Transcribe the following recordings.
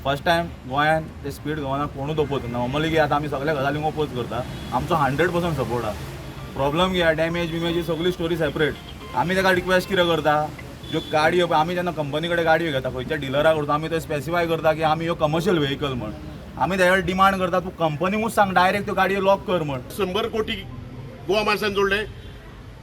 First time गोंयांत ते speed governor कोणूच ओपोज नॉर्मली की आतां आमी सगळ्या गजालींक ओपोज करता आमचो 100% सपोर्ट आहा प्रॉब्लम कितें डॅमेज बिमेज ही सगळी स्टोरी सेपरेट आमी ताका रिक्वेस्ट कितें करता ज्यो गाडयो आमी जेन्ना कंपनी कडेन गाडयो घेता खंयच्या डिलरा करता आमी ते स्पेसिफाय करता की आमी ह्यो कमर्शियल व्हेकल म्हण आमी तेच्या डिमांड करता तूं कंपनीकूच सांग डायरेक्ट त्यो गाडयो लॉक कर म्हण 100 कोटी गोवा माणसांनी जोडले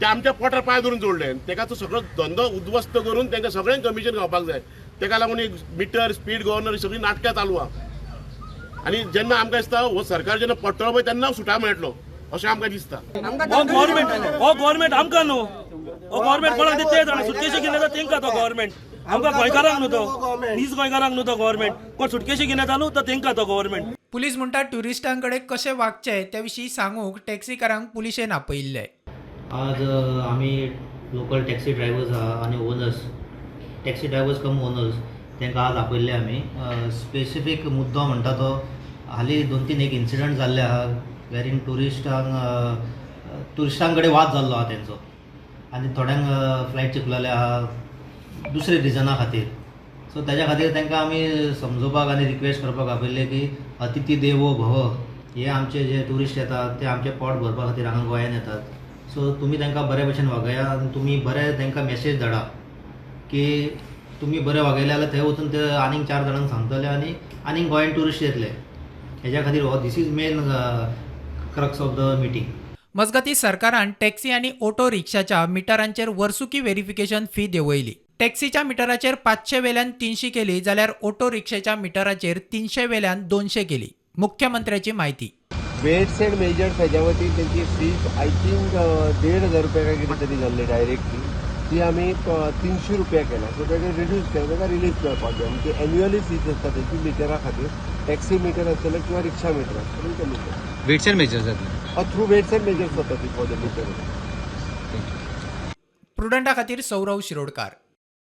ते आमच्या पोटार पांय धरून जोडले तेका तो सगळो धंदो उद्ध्वस्त करून तांकां सगळ्यांक कमिशन खावपाक जाय तेका लागून एक मिटर स्पीड गव्हर्नर सगळी नाटकां चालू आहा आनी जेन्ना आमकां दिसता हो सरकार जेन्ना पडटलो पळय तेन्ना सुटा मेळटलो अशें आमकां दिसता हो गव्हर्नमेंट आमकां न्हू हो गव्हर्नमेंट कोणाक दिता ते जाणा सुटकेशी घेवन येता तेंकां तो गव्हर्नमेंट आमकां गोंयकारांक न्हू तो नीज गोंयकारांक न्हू तो गव्हर्नमेंट कोण सुटकेशी घेवन येता न्हू तो तेंकां तो गव्हर्नमेंट पुलीस म्हणटा ट्युरिस्टांकडे कशें वागचें त्या विशीं सांगूंक टॅक्सीकारांक पुलिशेन आपयिल्ले आज आमी लोकल टॅक्सी ड्रायव्हर्स आहा आनी ओनर्स टॅक्सी ड्रायव्हर्स कम ओनर्स तांकां आज आपयल्ले आमी स्पेसिफीक मुद्दो म्हणटा तो हालीं 2-3 एक इन्सिडंट जाल्ले आहा वेरीन ट्युरिस्टां कडेन वाद जाल्लो आहा तेंचो आनी थोड्यांक फ्लायट चुकलेले आहा दुसरे रिजना खातीर सो तेज्या खातीर तांकां आमी समजोवपाक आनी रिक्वेस्ट करपाक आपयल्ले की अतिथी देवो भव हे आमचे जे ट्युरिस्ट येतात ते आमचे पोट भरपा खातीर हांगा गोंयांत येतात सो तुमी तांकां बरे भशेन वागया आनी तुमी बरे तांकां मेसेज धाडा की तुमी बरे वागयले जाल्यार थंय वचून ते आनीक 4 जाणांक सांगतले आनी आनीक गोंयांत ट्युरिस्ट येतले हेज्या खातीर हो this is main crux of the meeting मजगतीं सरकारान टॅक्सी आनी ऑटो रिक्षाच्या मिटरांचेर वर्सुकी व्हेरिफिकेशन फी देंवयली टॅक्सीच्या मिटराचेर 500 वेल्यान 300 केली जाल्यार ऑटो रिक्षाच्या मिटराचेर 300 वेल्यान 200 केली मुख्यमंत्र्याची माहिती वेट्स एंड मेजर्स हेज्या वतीन तेंची फीज आय थिंक 1,500 रुपया काय कितें तरी जाल्ली डायरेक्टली ती आमी 300 रुपया केल्या सो तेका रिड्यूस केला तेका रिलीफ मेळपाक जाय म्हणजे एन्युअली फीज आसता तेची मिटरा खातीर टॅक्सी मिटर आसतलें किंवा रिक्षा मिटर आसतलें ते मिटर वेट्स एंड मेजर्स जातले थ्रू वेट्स एंड मेजर्स जाता ती फॉर द मिटर प्रुडंटा खातीर सौरव शिरोडकार.